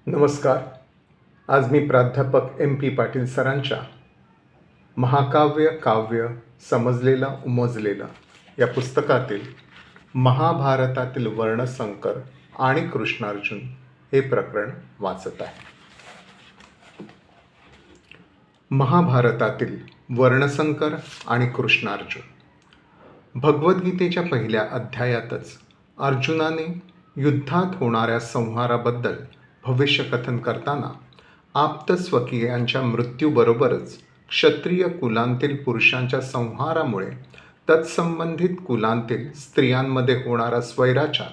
नमस्कार. आज मी प्राध्यापक MP पाटील सरांच्या महाकाव्य काव्य समजलेलं उमजलेलं या पुस्तकातील महाभारतातील वर्णसंकर आणि कृष्णार्जुन हे प्रकरण वाचत आहे. महाभारतातील वर्णसंकर आणि कृष्णार्जुन. भगवद्गीतेच्या पहिल्या अध्यायातच अर्जुनाने युद्धात होणाऱ्या संहाराबद्दल भविष्यकथन करताना आप्तस्वकीयांच्या मृत्यूबरोबरच क्षत्रिय कुलांतील पुरुषांच्या संहारामुळे तत्संबंधित कुलांतील स्त्रियांमध्ये होणारा स्वैराचार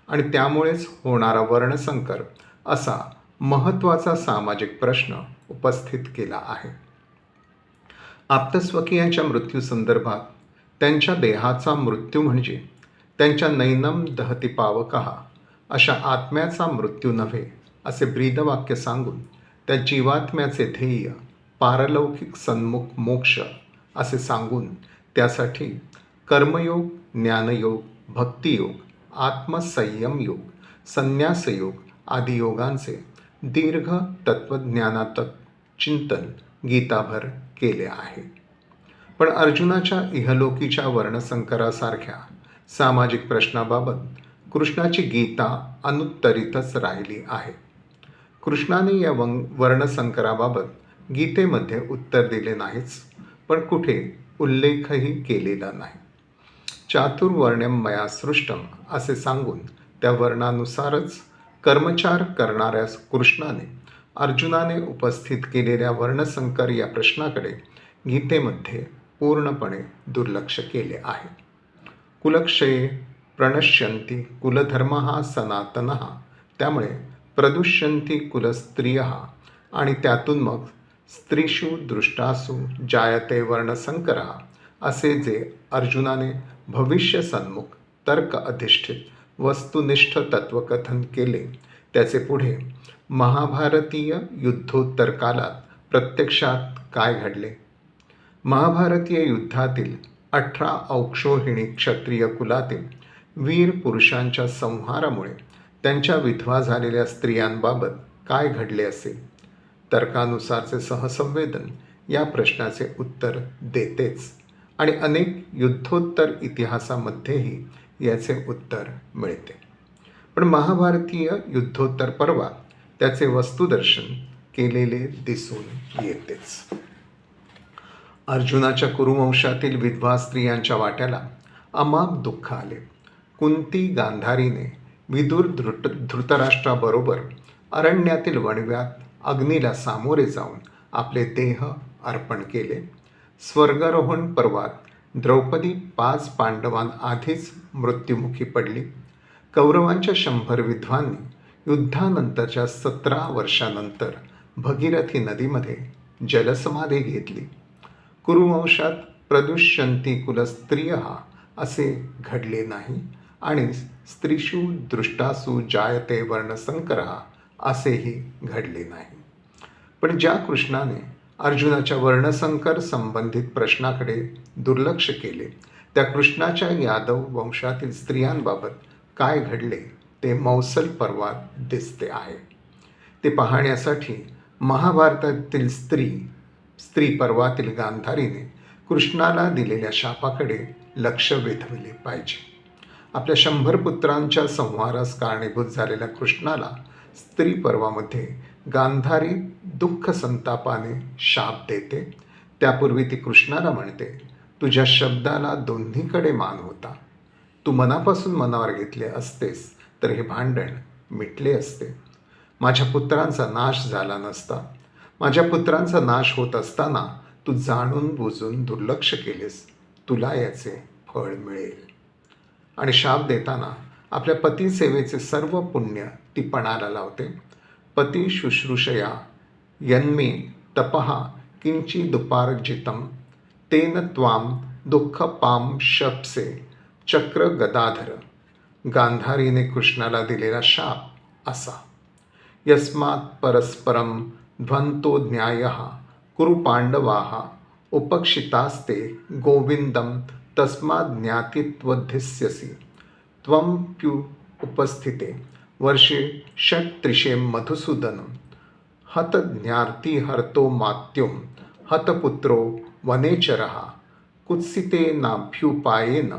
आणि त्यामुळेच होणारा वर्णसंकर असा महत्त्वाचा सामाजिक प्रश्न उपस्थित केला आहे. आप्तस्वकीयांच्या मृत्यूसंदर्भात त्यांच्या देहाचा मृत्यू म्हणजे त्यांच्या नैनम दहती पावकः अशा आत्म्याचा मृत्यू नव्हे असे ब्रीदवाक्य सांगून त्या जीवात्म्याचे ध्येय पारलौकिक सन्मुख मोक्ष असे सांगून त्यासाठी कर्मयोग, ज्ञानयोग, भक्तियोग, आत्मसंयम योग, संन्यासयोग आदी योगांचे दीर्घ तत्त्वज्ञानातक चिंतन गीताभर केले आहे. पण अर्जुनाच्या इहलोकीच्या वर्णसंकरासारख्या सामाजिक प्रश्नाबाबत कृष्णाची गीता अनुत्तरितच राहिली आहे. कृष्णाने या वर्णसंकराबाबत गीतेमध्ये उत्तर दिले नाहीच, पण कुठे उल्लेखही केलेला नाही. चातुर्वर्ण्यम मया सृष्टम असे सांगून त्या वर्णानुसारच कर्मचार करणाऱ्या कृष्णाने अर्जुनाने उपस्थित केलेल्या वर्णसंकर या प्रश्नाकडे गीतेमध्ये पूर्णपणे दुर्लक्ष केले आहे. कुलक्षये प्रणश्यन्ति कुलधर्मः सनातनः, त्यामुळे प्रदुष्यन्ति कुलस्त्रियः आणि त्यातून मग स्त्रीषु दृष्टासु जायते वर्णसंकरः असे जे अर्जुनाने भविष्य सन्मुख तर्क अधिष्ठित वस्तुनिष्ठ तत्वकथन केले त्याचे पुढे महाभारतीय युद्धोत्तर कालात प्रत्यक्षात काय घडले. महाभारतीय युद्धातील 18 औक्षोहिणी क्षत्रिय कुलातील वीर पुरुषांच्या संहारामुळे त्यांच्या विधवा झालेल्या स्त्रियांबाबत काय घडले असेल. तर्कानुसारचे सहसंवेदन या प्रश्नाचे उत्तर देतेच आणि अनेक युद्धोत्तर इतिहासामध्येही याचे उत्तर मिळते. पण महाभारतीय युद्धोत्तर पर्वात त्याचे वस्तुदर्शन केलेले दिसून येतेच. अर्जुनाच्या कुरुवंशातील विधवा स्त्रियांच्या वाट्याला अमाप दुःख आले. कुंती गांधारीने विदुर धृतराष्ट्राबरोबर अरण्यातील वणव्यात अग्नीला सामोरे जाऊन आपले देह अर्पण केले. स्वर्गारोहण पर्वात द्रौपदी 5 पांडवांआधीच मृत्युमुखी पडली. कौरवांच्या 100 विधवांनी युद्धानंतरच्या 17 वर्षानंतर भगीरथी नदीमध्ये जलसमाधी घेतली. कुरुवंशात प्रदुष्यन्ति कुलस्त्रियः असे घडले नाही आणि स्त्रीषु दृष्टासु जायते वर्णसंकरः असेही घडले नाही. पण ज्या कृष्णाने अर्जुनाच्या वर्णसंकर संबंधित प्रश्नाकडे दुर्लक्ष केले त्या कृष्णाच्या यादव वंशातील स्त्रियांबाबत काय घडले ते मौसल पर्वात दिसते आहे. ते पाहण्यासाठी महाभारतातील स्त्री पर्वातील गांधारीने कृष्णाला दिलेल्या शापाकडे लक्ष वेधविले पाहिजे. आपल्या 100 पुत्रांच्या संहारास कारणीभूत झालेल्या कृष्णाला स्त्री पर्वामध्ये गांधारी दुःख संतापाने शाप देते. त्यापूर्वी ती कृष्णाला म्हणते, तुझ्या शब्दाला दोन्हीकडे मान होता. तू मनापासून मनावर घेतले असतेस तर हे भांडण मिटले असते. माझ्या पुत्रांचा नाश झाला नसता. माझ्या पुत्रांचा नाश होत असताना तू जाणून बुजून दुर्लक्ष केलेस. तुला याचे फळ मिळेल. आणि शाप देताना आपल्या पती सेवेचे सर्व पुण्य ती पणाला लावते. पती शुश्रूषया यन्मे तपः किंचिदुपार्जितं तेन त्वां दुःखपां शप्से चक्र गदाधर. गांधारीने कृष्णाला दिलेला शाप असा. यस्मात् परस्परं ध्वंतो न्यायः कुरु पांडवाः उपक्षितास्ते गोविंदं तस्माद् ज्ञातित्वधिष्यसि त्वं प्यु उपस्थिते वर्षे षट्त्रिशें मधुसूदनं हतज्ञार्ति हर्तो मात्युं हतपुत्रो वनेचरः कुत्सितेनाभ्युपायेन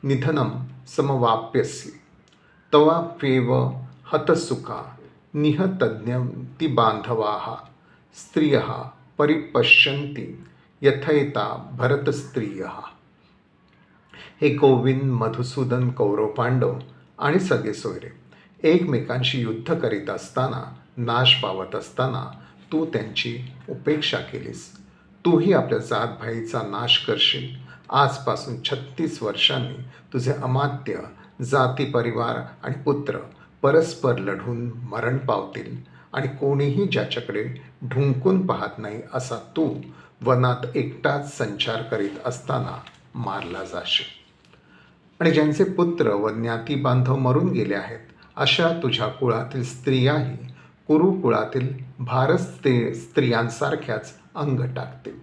निधनं समवाप्यसि तवाप्येव हतसुखा निहतज्ञन्ति बान्धवाः स्त्रियः परिपश्यन्ति यथैता भरतस्त्रियः. हे गोविंद, मधुसूदन, कौरव, पांडव आणि सगळे सोयरे एकमेकांशी युद्ध करीत असताना, नाश पावत असताना तू त्यांची उपेक्षा केलीस. तूही आपल्या जात भाईचा नाश करशील. आजपासून 36 वर्षांनी तुझे अमात्य, जाती, परिवार आणि पुत्र परस्पर लढून मरण पावतील आणि कोणीही ज्याच्याकडे ढुंकून पाहत नाही असा तू वनात एकटाच संचार करीत असताना मारला जाशील. आणि ज्यांचे पुत्र व ज्ञाती बांधव मरून गेले आहेत अशा तुझ्या कुळातील स्त्रियाही कुरु कुळातील भारत स्त्रियांसारख्याच अंग टाकतील.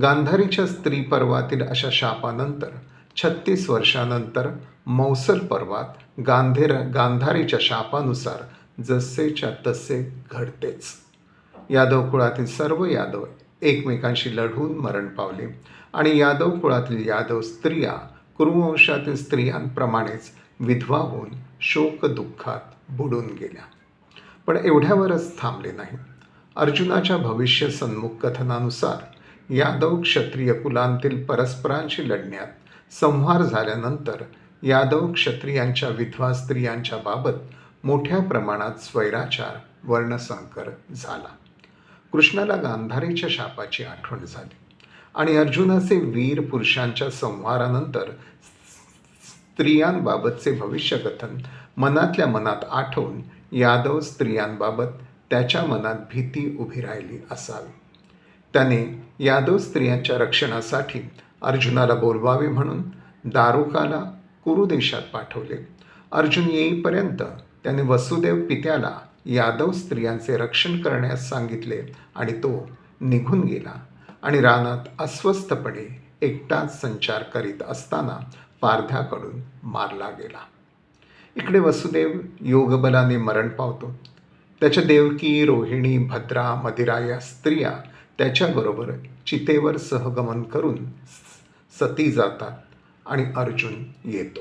गांधारीच्या स्त्री पर्वातील अशा शापानंतर 36 वर्षानंतर मौसल पर्वात गांधारीच्या शापानुसार जसेच्या तसे घडतेच. यादव कुळातील सर्व यादव एकमेकांशी लढून मरण पावले आणि यादव कुळातील यादव स्त्रिया कुरुवंशातील स्त्रियांप्रमाणेच विधवा होऊन शोक दुःखात बुडून गेल्या. पण एवढ्यावरच थांबले नाही. अर्जुनाच्या भविष्य सन्मुख कथनानुसार यादव क्षत्रिय कुलांतील परस्परांशी लढण्यात संहार झाल्यानंतर यादव क्षत्रियांच्या विधवा स्त्रियांच्या बाबत मोठ्या प्रमाणात स्वैराचार, वर्णसंकर झाला. कृष्णाला गांधारीच्या शापाची आठवण झाली आणि अर्जुनाचे वीर पुरुषांच्या संहारानंतर स्त्रियांबाबतचे भविष्यकथन मनातल्या मनात आठवून यादव स्त्रियांबाबत त्याच्या मनात भीती उभी राहिली असावी. त्याने यादव स्त्रियांच्या रक्षणासाठी अर्जुनाला बोलवावे म्हणून दारुकाला कुरु देशात पाठवले. अर्जुन येईपर्यंत त्याने वसुदेव पित्याला यादव स्त्रियांचे रक्षण करण्यास सांगितले आणि तो निघून गेला आणि रानात अस्वस्थपणे एकटाच संचार करीत असताना पारध्याकडून मारला गेला. इकडे वसुदेव योगबलाने मरण पावतो. त्याच्या देवकी, रोहिणी, भद्रा, मदिरा या स्त्रिया त्याच्याबरोबर चितेवर सहगमन करून सती जातात आणि अर्जुन येतो.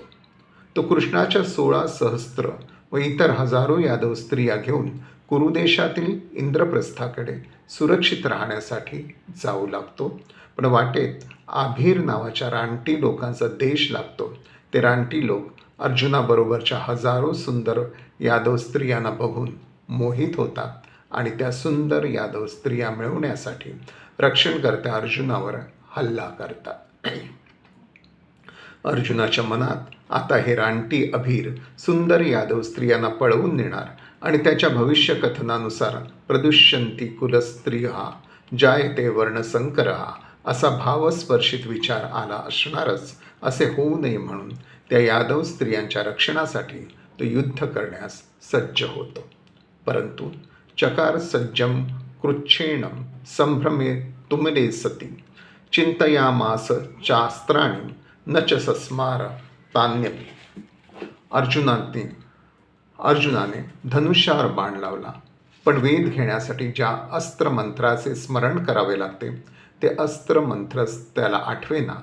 तो कृष्णाच्या 16 सहस्त्र व इतर हजारो यादव स्त्रिया घेऊन कुरुदेशातील इंद्रप्रस्थाकडे सुरक्षित राहण्यासाठी जाऊ लागतो. पण वाटेत आभीर नावाच्या रानटी लोकांचा देश लागतो. ते रानटी लोक अर्जुनाबरोबरच्या हजारो सुंदर यादव स्त्रियांना बघून मोहित होतात आणि त्या सुंदर यादव स्त्रिया मिळवण्यासाठी रक्षणकर्त्या अर्जुनावर हल्ला करतात. अर्जुनाच्या मनात आता हे रानटी अभीर सुंदर यादव स्त्रियांना पळवून नेणार आणि त्याच्या भविष्यकथनानुसार प्रदुष्यंती कुलस्त्रियः जायते वर्णसंकरः असा भावस्पर्शित विचार आला असणारच. असे होऊ नये म्हणून त्या यादव स्त्रियांच्या रक्षणासाठी तो युद्ध करण्यास सज्ज होतो. परंतु चकार सज्जम कृच्छेणं संभ्रमे तुमले सती चिंतयामास चास्त्राणि न च सस्मार तान्यपि. अर्जुनाने धनुष्यावर बाण लावला. पण वेध घेण्यासाठी ज्या अस्त्रमंत्राचे स्मरण करावे लागते ते अस्त्रमंत्रच त्याला आठवेना.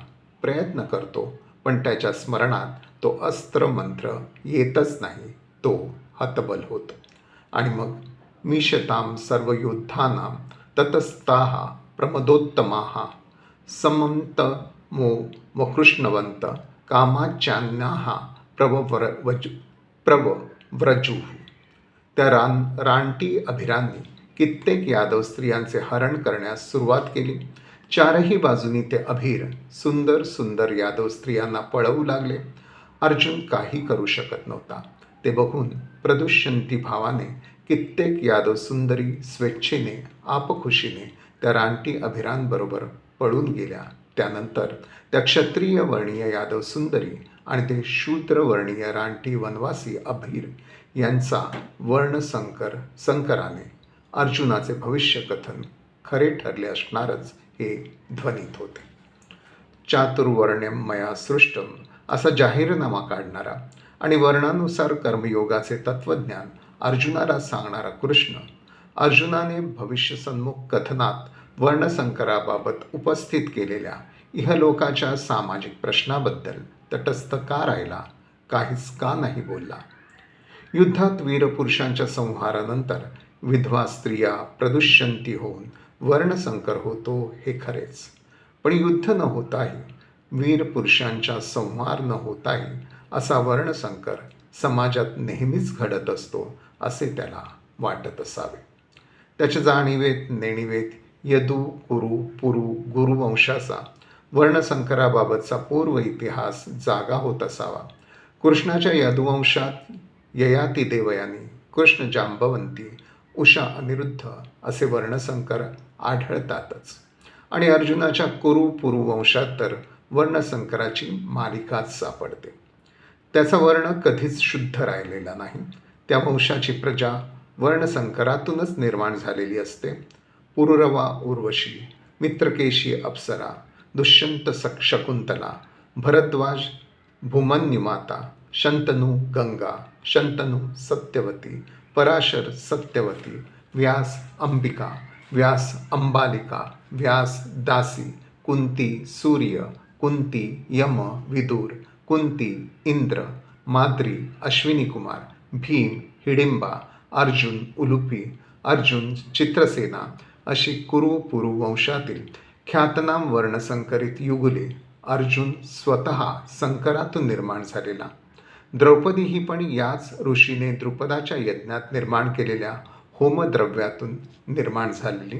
प्रयत्न करतो पण त्याच्या स्मरणात तो अस्त्रमंत्र येतच नाही. तो हतबल होतो आणि मग मिशतां सर्वयोद्धानां ततस्ताः प्रमदोत्तमाः समन्तमो वकृष्णवन्त कामाच्चान्याः प्रवव्रजुः. त्या रानटी अभिरांनी कित्येक यादव स्त्रियांचे हरण करण्यास सुरुवात केली. चारही बाजूनी ते अभीर सुंदर सुंदर यादव स्त्रियांना पळवू लागले. अर्जुन काही करू शकत नव्हता. ते बघून प्रदुष्यंती भावाने कित्येक यादव सुंदरी स्वेच्छेने, आपखुशीने त्या रानटी अभिरांबरोबर पळून गेल्या. त्यानंतर त्या क्षत्रिय वर्णीय यादव सुंदरी आणि ते शूद्रवर्णीय रानटी वनवासी अभीर यांचा संकराने अर्जुनाचे भविष्यकथन खरे ठरले असणारच हे ध्वनित होते. चातुर्वर्ण्यम मया सृष्टम असा जाहीरनामा काढणारा आणि वर्णानुसार कर्मयोगाचे तत्वज्ञान अर्जुनाला सांगणारा कृष्ण अर्जुनाने भविष्यसन्मुख कथनात वर्णसंकराबाबत उपस्थित केलेल्या इहलोकाच्या सामाजिक प्रश्नाबद्दल तटस्थ का राहिला, काहीच का नाही बोलला. युद्धात वीरपुरुषांच्या संहारानंतर विधवा स्त्रिया प्रदुष्यंती होऊन वर्णसंकर होतो हे खरेच, पण युद्ध न होताही वीर पुरुषांचा संहार न होताही असा वर्णसंकर समाजात नेहमीच घडत असतो असे त्याला वाटत असावे. त्याच्या जाणीवेत नेणीवेत यदू कुरु पुरु गुरुवंशाचा वर्णसंकराबाबतचा पूर्व इतिहास जागा होत असावा. कृष्णाच्या यदुवंशात ययाती देवयानी, कृष्ण जांबवंती, उषा अनिरुद्ध असे वर्णसंकर आढळतातच. आणि अर्जुनाच्या कुरु पुरु वंशात तर वर्णसंकराची मालिकाच सापडते. त्याचा वर्ण कधीच शुद्ध राहिलेला नाही. त्या वंशाची प्रजा वर्णसंकरातूनच निर्माण झालेली असते. पुरुरवा उर्वशी, मित्रकेशी अप्सरा, दुष्यंत शकुंतला, भरद्वाज भूमन्युमाता, शंतनू गंगा, शंतनू सत्यवती, पराशर सत्यवती, व्यास अंबिका, व्यास अंबालिका, व्यास दासी, कुंती सूर्य, कुंती यम विदुर, कुंती इंद्र, माद्री अश्विनी कुमार, भीम हिडिंबा, अर्जुन उलुपी, अर्जुन चित्रसेना अशी कुरु पुरु वंशातील ख्यातनाम वर्णसंकरित युगुले. अर्जुन स्वतः संकरातून निर्माण झालेला. द्रौपदी ही पण याच ऋषीने द्रुपदाच्या यज्ञात निर्माण केलेल्या होमद्रव्यातून निर्माण झालेली.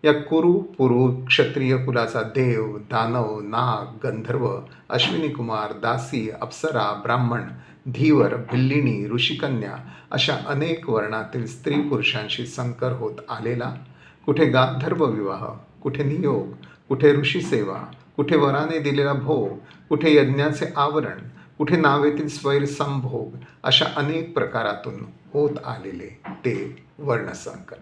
या कुरु पुरु क्षत्रिय कुलाचा देव, दानव, नाग, गंधर्व, अश्विनी कुमार, दासी, अप्सरा, ब्राह्मण, धीवर, भिल्लिणी, ऋषिकन्या अशा अनेक वर्णातील स्त्री पुरुषांशी संकर होत आलेला. कुठे गांधर्व विवाह, कुठे नियोग, कुठे ऋषीसेवा, कुठे वराने दिलेला भोग, कुठे यज्ञाचे आवरण, कुठे नावेतील स्वैरसंभोग अशा अनेक प्रकारातून होत आलेले ते वर्णसंकर.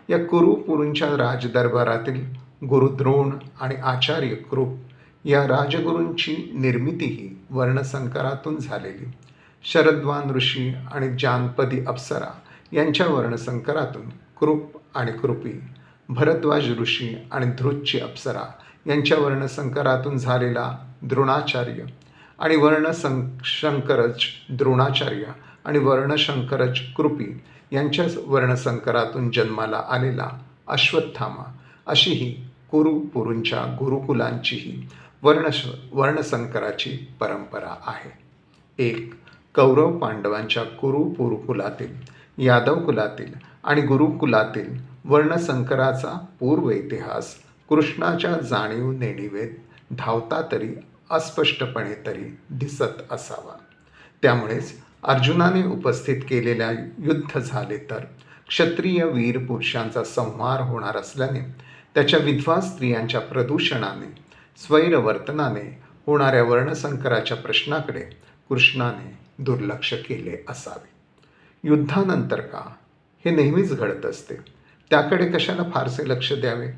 या कुरु पुरूंच्या राजदरबारातील गुरुद्रोण आणि आचार्य कृप या राजगुरूंची निर्मितीही वर्णसंकरातून झालेली. शरद्वान ऋषी आणि जानपदी अप्सरा यांच्या वर्णसंकरातून कृप आणि कृपी, भरद्वाज ऋषी आणि धृतची अप्सरा यांच्या वर्णसंकरातून झालेला द्रोणाचार्य आणि वर्णशंकरज द्रोणाचार्य आणि वर्णशंकरज कृपी यांच्या वर्णसंकरातून जन्माला आलेला अश्वत्थामा अशी ही कुरु पुरूंच्या गुरुकुलांचीही वर्णसंकराची परंपरा आहे. एक कौरव पांडवांच्या कुरु पुरु कुलातील, यादव कुलातील आणि गुरुकुलातील वर्णसंकराचा पूर्व इतिहास कृष्णाच्या जाणीव नेणीवेत धावता तरी अस्पष्टपणे तरी दिसत असावा. त्यामुळेच अर्जुनाने उपस्थित केलेल्या युद्ध झाले तर क्षत्रिय वीर पुरुषांचा संहार होणार असल्याने त्याच्या विधवा स्त्रियांच्या प्रदूषणाने, स्वैरवर्तनाने होणाऱ्या वर्णसंकराच्या प्रश्नाकडे कृष्णाने दुर्लक्ष केले असावे. युद्धानंतर का, हे नेहमीच घडत असते, त्याकडे कशाला फारसे लक्ष द्यावे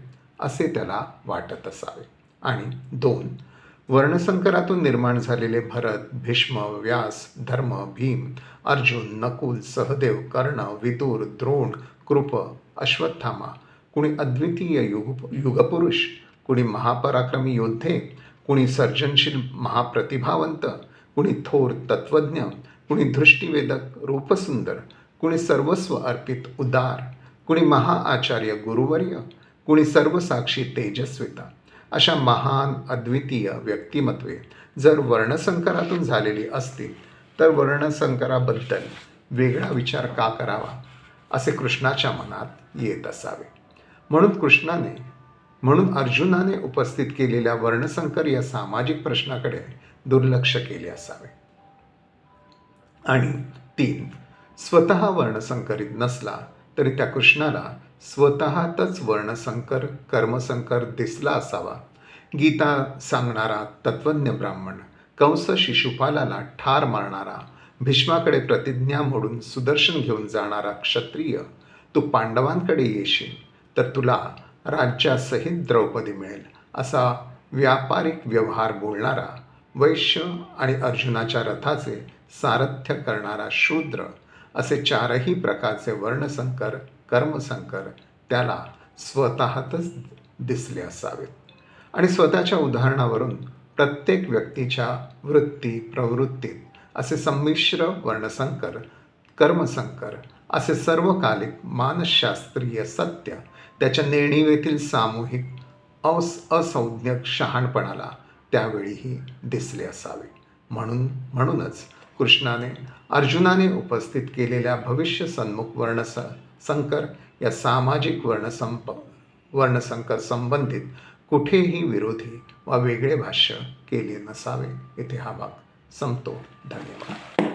असे त्याला वाटत असावे. आणि दोन, वर्णसंकरातून निर्माण झालेले भरत, भीष्म, व्यास, धर्म, भीम, अर्जुन, नकुल, सहदेव, कर्ण, विदुर, द्रोण, कृप, अश्वत्थामा कुणी अद्वितीय युगपुरुष, कुणी महापराक्रमी योद्धे, कुणी सर्जनशील महाप्रतिभावंत, कुणी थोर तत्वज्ञ, कुणी दृष्टिवेदक रूपसुंदर, कुणी सर्वस्व अर्पित उदार, कुणी महाआचार्य गुरुवर्य, कुणी सर्वसाक्षी तेजस्विता अशा महान अद्वितीय व्यक्तिमत्वे जर वर्णसंकरातून झालेली असतील तर वर्णसंकराबद्दल वेगळा विचार का करावा असे कृष्णाच्या मनात येत असावे. म्हणून अर्जुनाने उपस्थित केलेल्या वर्णसंकर या सामाजिक प्रश्नाकडे दुर्लक्ष केले असावे. आणि तीन, स्वतः वर्णसंकरित नसला तरी त्या कृष्णाला स्वतःतच वर्णसंकर, कर्मसंकर दिसला असावा. गीता सांगणारा तत्वज्ञ ब्राह्मण, कंस शिशुपालाला ठार मारणारा, भीष्माकडे प्रतिज्ञा मोडून सुदर्शन घेऊन जाणारा क्षत्रिय, तू पांडवांकडे येशील तर तुला राज्यासहित द्रौपदी मिळेल असा व्यापारिक व्यवहार बोलणारा, वैश्य आणि अर्जुनाच्या रथाचे सारथ्य करणारा शूद्र असे चारही प्रकारचे वर्णसंकर कर्मसंकर त्याला स्वतःतच दिसले असावेत आणि स्वतःच्या उदाहरणावरून प्रत्येक व्यक्तीच्या वृत्ती प्रवृत्तीत असे संमिश्र वर्णसंकर कर्मसंकर असे सर्वकालिक मानसशास्त्रीय सत्य त्याच्या नेणिवेतील सामूहिक असंज्ञक शहाणपणाला त्यावेळीही दिसले असावे. म्हणूनच कृष्णाने अर्जुनाने उपस्थित केलेल्या भविष्य सन्मुख वर्णसंकर या सामाजिक वर्णसंकर संबंधित कुठेही विरोधी वा वेगळे भाष्य केले नसावे. इथे हा भाग संपतो. धन्यवाद.